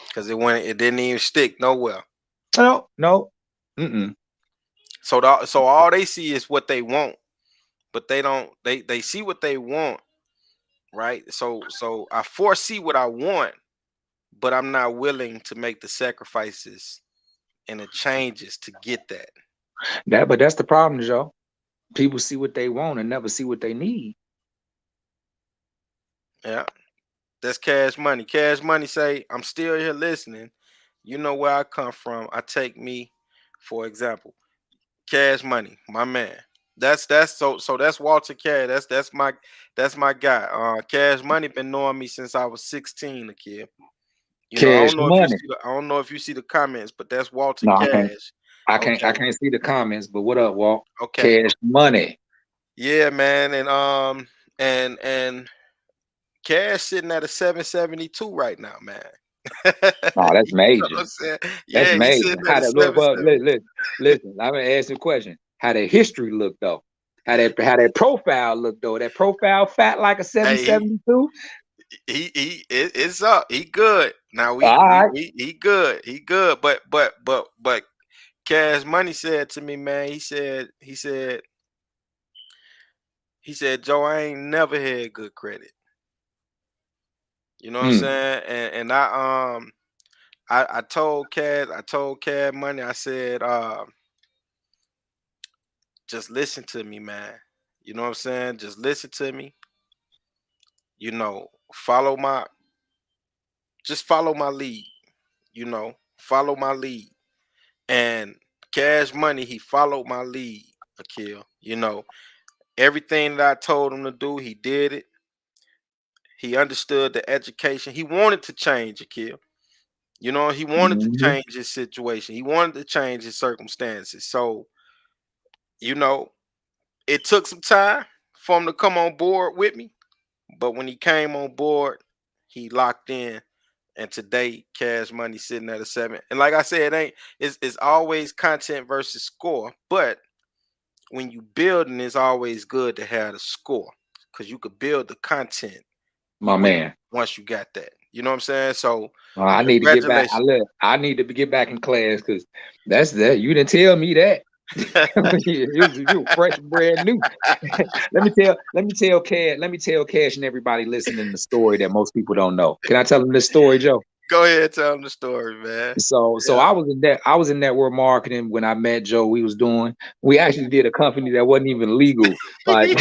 Because it didn't even stick nowhere. No, no, mm-mm. So all they see is what they want, but they don't. They see what they want, right? So I foresee what I want, but I'm not willing to make the sacrifices and the changes to get that. But that's the problem, Joe. People see what they want and never see what they need. Yeah, that's Cash Money. Cash Money say, I'm still here listening. You know where I come from. I take me, for example, Cash Money, my man. So that's Walter Cash. That's my guy. Cash Money been knowing me since I was 16, a kid. You know, Cash money. I don't know if you see the comments, but that's Walter No, I can't. Cash. I Okay. can't see the comments. But what up, Walt? Okay. Cash money. Yeah, man. And Cash sitting at a 772 right now, man. Oh, that's You know major. what I'm saying? That's Yeah, he's major. sitting at How a that look? Well, 7-7. listen. I'm gonna ask you a question. How that history look though? How that profile look though? That profile fat like a Hey, 772. it's up. He good. Now All right. he good. He good. But Cash Money said to me, man. He said, Joe, I ain't never had good credit. You know what I'm Mm, saying? And I told Cash Money, I said, just listen to me, man. You know what I'm saying? Just listen to me. Follow my just follow my lead. Follow my lead. And Cash Money, he followed my lead, Akil. Everything that I told him to do, he did it. He understood the education. He wanted to change, Akil. He wanted to hmm change his situation. He wanted to change his circumstances. So, you know, it took some time for him to come on board with me. But when he came on board, he locked in. And today, Cash Money sitting at a 7. And like I said, it ain't it's always content versus score. But when you building, it's always good to have the score because you could build the content My with man. once you got that. You know what I'm saying? So I need to get back. congratulations. I need to get back in class because that's that. You didn't tell me that. You fresh, brand new. Let me tell Cash and everybody listening the story that most people don't know. Can I tell them this story, Joe? Go ahead, tell them the story, man. So Yeah. I was in network marketing when I met Joe. We actually did a company that wasn't even legal, like,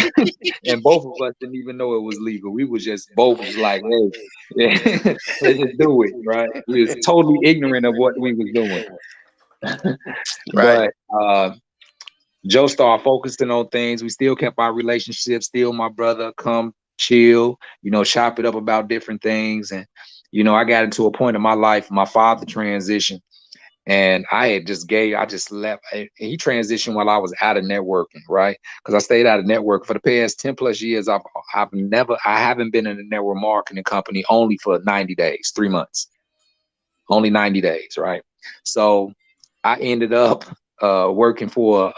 and both of us didn't even know it was legal. We was just both was like, hey, yeah, let's just do it, right? We was totally ignorant of what we was doing, Right. but Joe started focusing on things. We still kept our relationship, still my brother, come chill, chop it up about different things. And, I got into a point in my life, my father transitioned, and I just left. He transitioned while I was out of networking, right? Because I stayed out of network for the past 10 plus years. I haven't been in a network marketing company only for 90 days, 3 months, only 90 days, right? So I ended up working for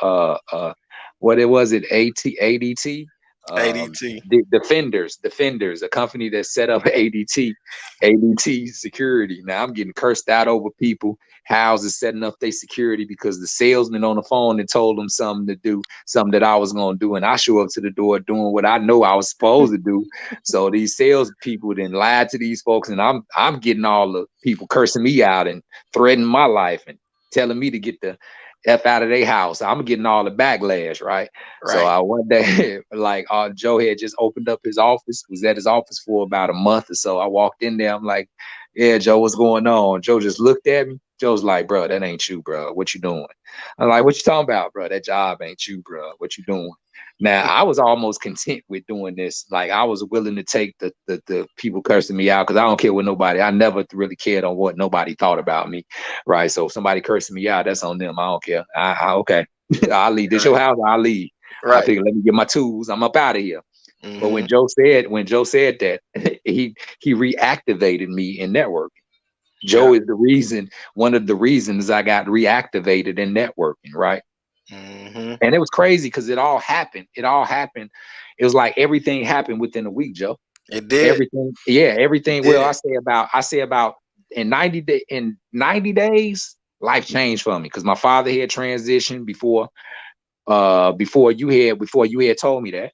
what it was it ADT, ADT. Defenders, a company that set up ADT security. Now I'm getting cursed out over people houses setting up their security because the salesman on the phone and told them something to do, something that I was gonna do, and I show up to the door doing what I know I was supposed to do. So these sales people then lied to these folks, and I'm getting all the people cursing me out and threatening my life and telling me to get the F out of their house. I'm getting all the backlash, right? So Right. I one day, like Joe had just opened up his office, was at his office for about a month or so. I walked in there, I'm like, yeah, Joe, what's going on? Joe just looked at me. Joe's like, bro, that ain't you, bro. What you doing? I'm like, what you talking about, bro? That job ain't you, bro. What you doing? Now I was almost content with doing this. Like I was willing to take the people cursing me out because I don't care what nobody. I never really cared on what nobody thought about me, right? So if somebody cursing me out, that's on them. I don't care. Okay, I'll leave. This Right. your house. I'll leave. I Right. figure let me get my tools. I'm up out of here. But Hmm. when Joe said that, he reactivated me in networking. Yeah. Joe is one of the reasons I got reactivated in networking, right? Hmm. And it was crazy because it all happened. It all happened. It was like everything happened within a week, Joe. It did. Everything, yeah, It everything. Well, did. I say about in 90 days, life changed for me because my father had transitioned before you had told me that,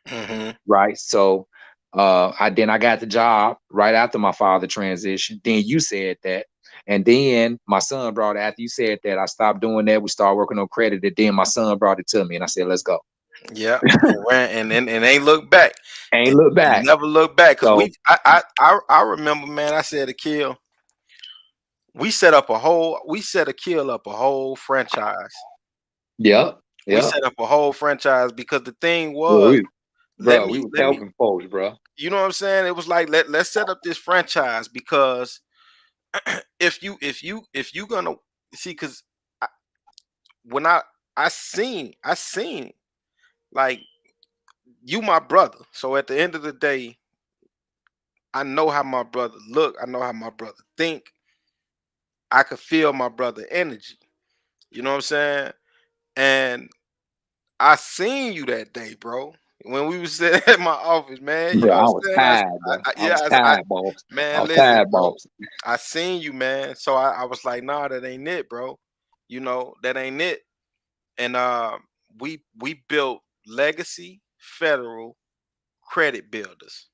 Hmm. right? So I got the job right after my father transitioned. Then you said that. And then my son brought it after you said that. I stopped doing that. We started working on credit. And then my son brought it to me and I said, let's go. Yeah. And ran and ain't look back. Ain't And look he back. never looked back because So I remember, man. I said to kill. We set a kill up a whole franchise. yep, We yep. set up a whole franchise because the thing Well, was, we was let me, helping folks, bro. you know what I'm saying? It was like let's set up this franchise because if you gonna see, because when I seen like you my brother. So at the end of the day, I know how my brother look. I know how my brother think. I could feel my brother energy. You know what I'm saying? And I seen you that day, bro. When we was sitting at my office, man. You Bro, know what I I'm was saying? tired, bro. I Yeah, was tired, boss. I man, was listen, tired, bro. boss. I seen you, man. So I was like, nah, that ain't it, bro. You know, that ain't it. And we built Legacy Federal Credit Builders.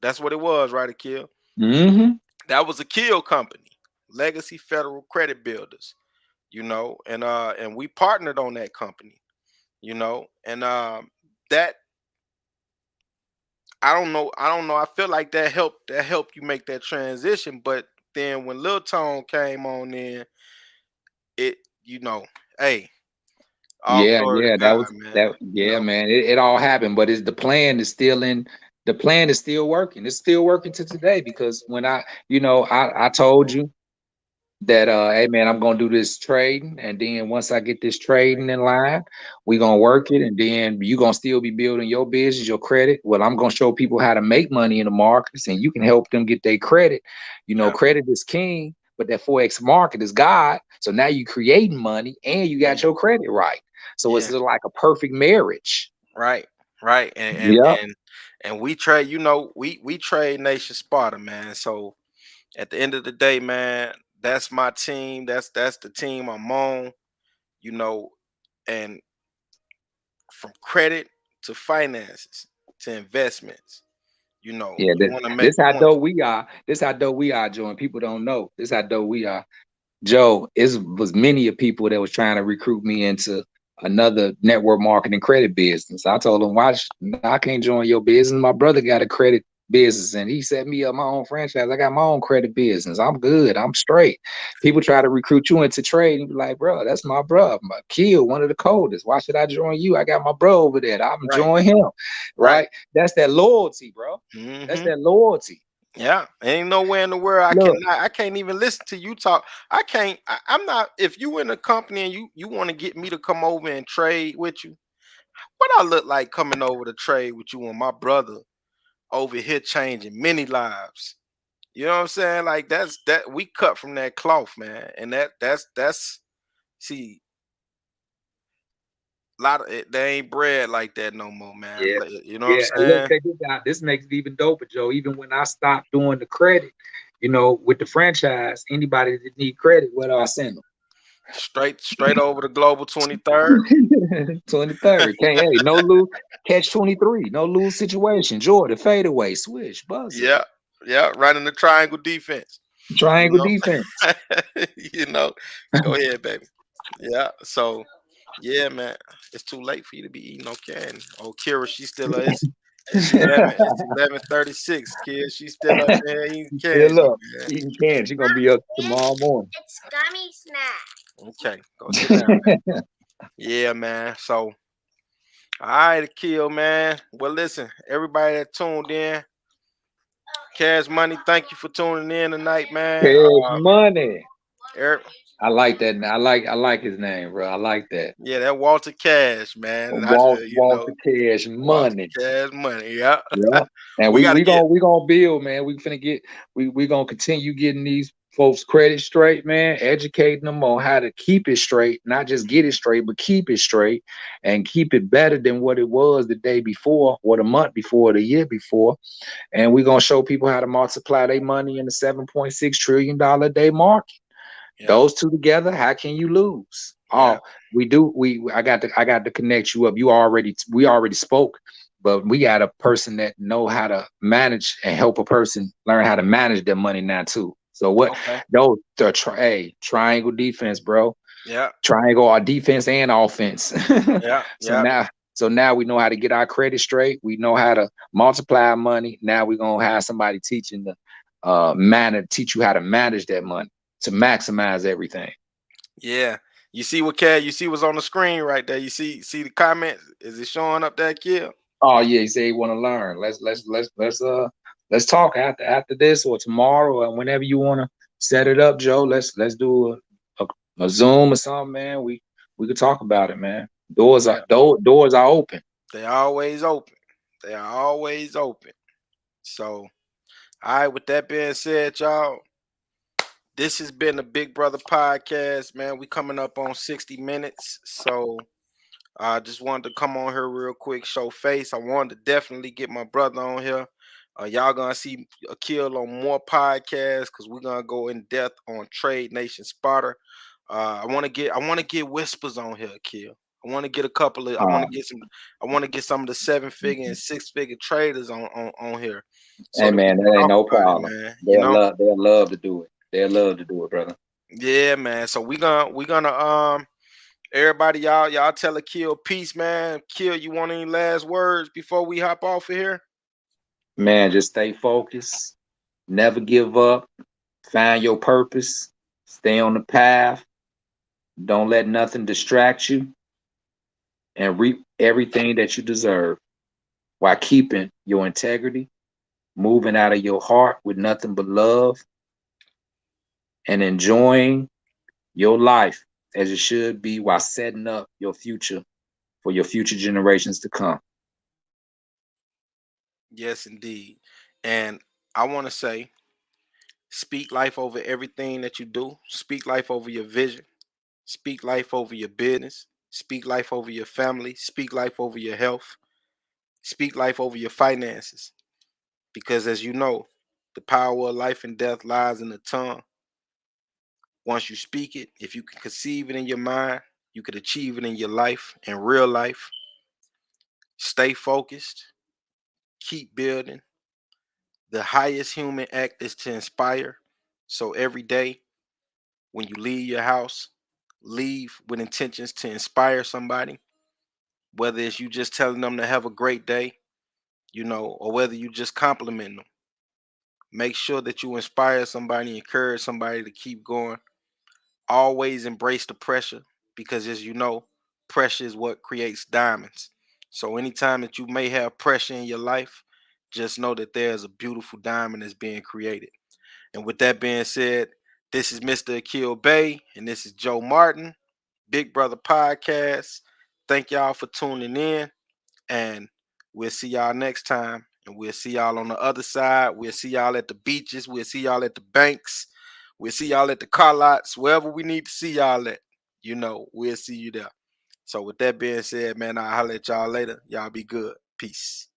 That's what it was, right, Akil? Mm-hmm. That was a kill company. Legacy Federal Credit Builders, and we partnered on that company, and that I don't know. I feel like that helped you make that transition. But then when Lil Tone came on in, it hey, all Yeah, glory to yeah, that God, was man. that. Yeah, man, it all happened, but it's the plan is still working. It's still working to today because when I told you that hey man, I'm gonna do this trading, and then once I get this trading in line, we gonna work it, and then you gonna still be building your business, your credit. Well, I'm gonna show people how to make money in the markets, and you can help them get their credit. Yeah, Credit is king, but that forex market is God. So now you creating money and you got yeah, your credit right. So it's yeah. like a perfect marriage. Right, right, and and Yep. and and we trade. We trade Nation Sparta, man. So at the end of the day, man, that's my team. That's the team I'm on. You know, and from credit to finances to investments. Yeah, You want to make this you how want dope we are. This how dope we are, Joe. And people don't know. This how dope we are. Joe, it was many of people that was trying to recruit me into another network marketing credit business. I told them, watch, I can't join your business. My brother got a credit business and he set me up my own franchise. I got my own credit business. I'm good. I'm straight. People try to recruit you into trade and be like, bro, that's my bro. My kill, one of the coldest. Why should I join you? I got my bro over there. I'm right, join him. right. Right? That's that loyalty, bro. That's Hmm. that loyalty. Yeah, ain't nowhere in the world Look, I can't even listen to you talk. I can't. I'm not. If you in a company and you want to get me to come over and trade with you, what I look like coming over to trade with you and my brother over here changing many lives. You know what I'm saying? Like that we cut from that cloth, man. And that's see a lot of it. They ain't bread like that no more, man. yeah. You know what I'm Yeah, and look, saying? check this out. This makes it even doper, Joe. Even when I stopped doing the credit, with the franchise, anybody that need credit, where do I send Straight over the global 23rd. them? 23rd. Can't, hey, no lose, catch 23, no lose situation. Jordan, fadeaway, switch, buzzer, Yeah, yeah, running the triangle defense. You triangle know, defense. you know. Go ahead, baby. Yeah. So, yeah, man, it's too late for you to be eating no candy. Oh, Kira, she's still it's 11. It's 11:36. Kid, she's still up there eating Still candy, up, man. eating candy. She gonna be up tomorrow morning. Okay, go sit down, baby. Yeah, man. So, all right, Kill, man. Well, listen, everybody that tuned in, Cash Money, thank you for tuning in tonight, man. Cash money. Er- I like that. I like his name, bro. I like that. Yeah, that Walter Cash, man. And I just, Walter Cash Walter money. Cash money. Yeah. Yeah. And We we gotta we get gonna we gonna build, man. We gonna continue getting these folks credit straight, man. Educating them on how to keep it straight, not just get it straight, but keep it straight and keep it better than what it was the day before, or the month before, or the year before. And we're gonna show people how to multiply their money in the $7.6 trillion a day market. yeah. Those two together, how can you lose? Yeah. Oh, we do. I got to connect you up. We already spoke, but we got a person that know how to manage and help a person learn how to manage their money now too. So what? Okay. Those hey, triangle defense, bro. Yeah. Triangle our defense and offense. Yeah. so Yeah. now so now we know how to get our credit straight. We know how to multiply our money. Now we're gonna have somebody teaching the teach you how to manage that money to maximize everything. Yeah. You see what Cat? You see what's on the screen right there. You see the comments? Is it showing up there, Kill? Oh yeah, you say you want to learn. Let's talk after this or tomorrow or whenever you want to set it up, Joe. Let's do a Zoom or something, man. We could talk about it, man. Yeah. Doors are open. They always open. They are always open. So All right, with that being said, y'all, this has been the Big Brother Podcast, man. We coming up on 60 minutes. So I just wanted to come on here real quick, show face. I wanted to definitely get my brother on here. Y'all gonna see Akil on more podcasts because we're gonna go in depth on Trade Nation Spotter. I want to get whispers on here, Akil. I want Uh, to get some of the 7-figure and 6-figure traders on here so hey that we man, can that ain't talk no about it, problem. man. You know? They'll love to do it. They'll love to do it, brother. Yeah, man. So we gonna everybody, y'all tell Akil peace, man. Kill, you want any last words before we hop off of here? Man, just stay focused. Never give up. Find your purpose. Stay on the path. Don't let nothing distract you, and reap everything that you deserve while keeping your integrity, moving out of your heart with nothing but love, and enjoying your life as it should be while setting up your future for your future generations to come. Yes, indeed. And I want to say, speak life over everything that you do. Speak life over your vision. Speak life over your business. Speak life over your family. Speak life over your health. Speak life over your finances. Because as you know, the power of life and death lies in the tongue. Once you speak it, if you can conceive it in your mind, you could achieve it in your life, in real life. Stay focused, keep building. The highest human act is to inspire. So every day when you leave your house, leave with intentions to inspire somebody, whether it's you just telling them to have a great day, or whether you just compliment them. Make sure that you inspire somebody, encourage somebody to keep going. Always embrace the pressure because, as you know, pressure is what creates diamonds. So anytime that you may have pressure in your life, just know that there's a beautiful diamond that's being created. And with that being said, this is Mr. Akil Bay, and this is Joe Martin, Big Brother Podcast. Thank y'all for tuning in, and we'll see y'all next time. And we'll see y'all on the other side. We'll see y'all at the beaches. We'll see y'all at the banks. We'll see y'all at the car lots, wherever we need to see y'all at. We'll see you there. So with that being said, man, I'll holler at y'all later. Y'all be good. Peace.